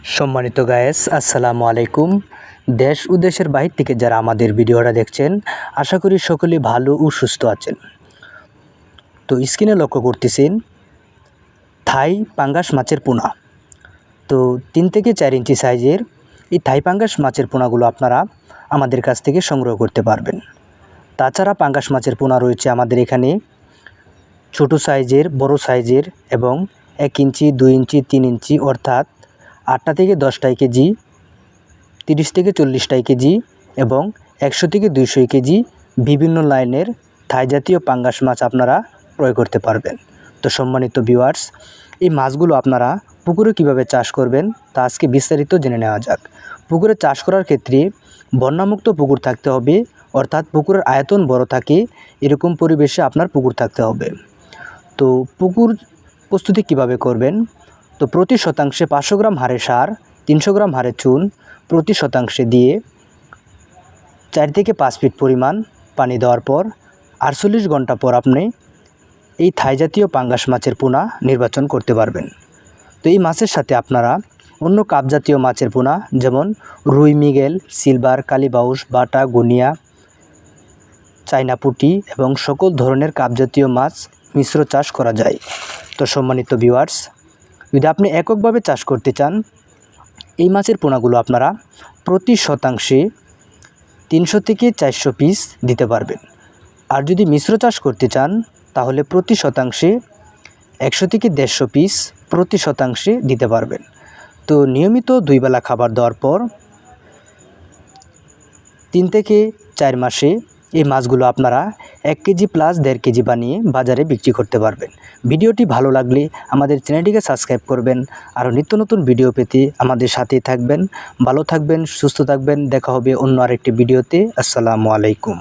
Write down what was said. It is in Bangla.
সম্মানিত গায়েস, আসসালামু আলাইকুম। দেশ ও দেশের বাহির থেকে যারা আমাদের ভিডিওটা দেখছেন, আশা করি সকলেই ভালো ও সুস্থ আছেন। তো স্ক্রিনে লক্ষ্য করতেছেন থাই পাঙ্গাস মাছের পোনা। তো 3 থেকে 4 ইঞ্চি সাইজের এই থাই পাঙ্গাস মাছের পোনাগুলো আপনারা আমাদের কাছ থেকে সংগ্রহ করতে পারবেন। তাছাড়া পাঙ্গাস মাছের পোনা রয়েছে আমাদের এখানে ছোট সাইজের, বড় সাইজের এবং 1 ইঞ্চি, 2 ইঞ্চি, 3 ইঞ্চি অর্থাৎ 8টা থেকে 10টাই কেজি, 30 থেকে 40টাই কেজি এবং 100 থেকে 200 কেজি বিভিন্ন লাইনের থাই জাতীয় পাঙ্গাস মাছ আপনারা ক্রয় করতে পারবেন। তো সম্মানিত ভিউয়ার্স, এই মাছগুলো আপনারা পুকুরে কিভাবে চাষ করবেন তা আজকে বিস্তারিত জেনে নেওয়া যাক। পুকুরে চাষ করার ক্ষেত্রে বন্যামুক্ত পুকুর থাকতে হবে, অর্থাৎ পুকুরের আয়তন বড় থাকে এরকম পরিবেশে আপনার পুকুর থাকতে হবে। তো পুকুর প্রস্তুতি কিভাবে করবেন? তো প্রতি শতাংশে 500 গ্রাম হাড়ের সার, 300 গ্রাম হাড়ের চুন প্রতি শতাংশে দিয়ে 4 থেকে 5 ফিট পরিমাণ পানি দেওয়ার পর 48 ঘন্টা পর আপনি এই থাই জাতীয় পাঙ্গাস মাছের পোনা নির্বাচন করতে পারবেন। তো এই মাছের সাথে আপনারা অন্য কাপ জাতীয় মাছের পোনা যেমন রুই, মৃগেল, সিলভার, কালীবাউস, বাটা, গুনিয়া, চাইনা পুঁটি এবং সকল ধরনের কাপ জাতীয় মাছ মিশ্র চাষ করা যায়। তো সম্মানিত ভিউয়ার্স, যদি আপনি এককভাবে চাষ করতে চান, এই মাছের পোনাগুলো আপনারা প্রতি শতাংশে 300 থেকে 400 পিস দিতে পারবেন। আর যদি মিশ্র চাষ করতে চান তাহলে প্রতি শতাংশে 100 থেকে 150 পিস প্রতি শতাংশে দিতে পারবেন। তো নিয়মিত 2 বেলা খাবার দেওয়ার পর 3 থেকে 4 মাসে এই মাছগুলো আপনারা 1 কেজি প্লাস 1.5 কেজি বানিয়ে বাজারে বিক্রি করতে পারবেন। ভিডিওটি ভালো লাগলে আমাদের চ্যানেলটিকে সাবস্ক্রাইব করবেন। আরও নিত্য নতুন ভিডিও পেতে আমাদের সাথেই থাকবেন। ভালো থাকবেন, সুস্থ থাকবেন। দেখা হবে অন্য আরেকটি ভিডিওতে। আসসালামু আলাইকুম।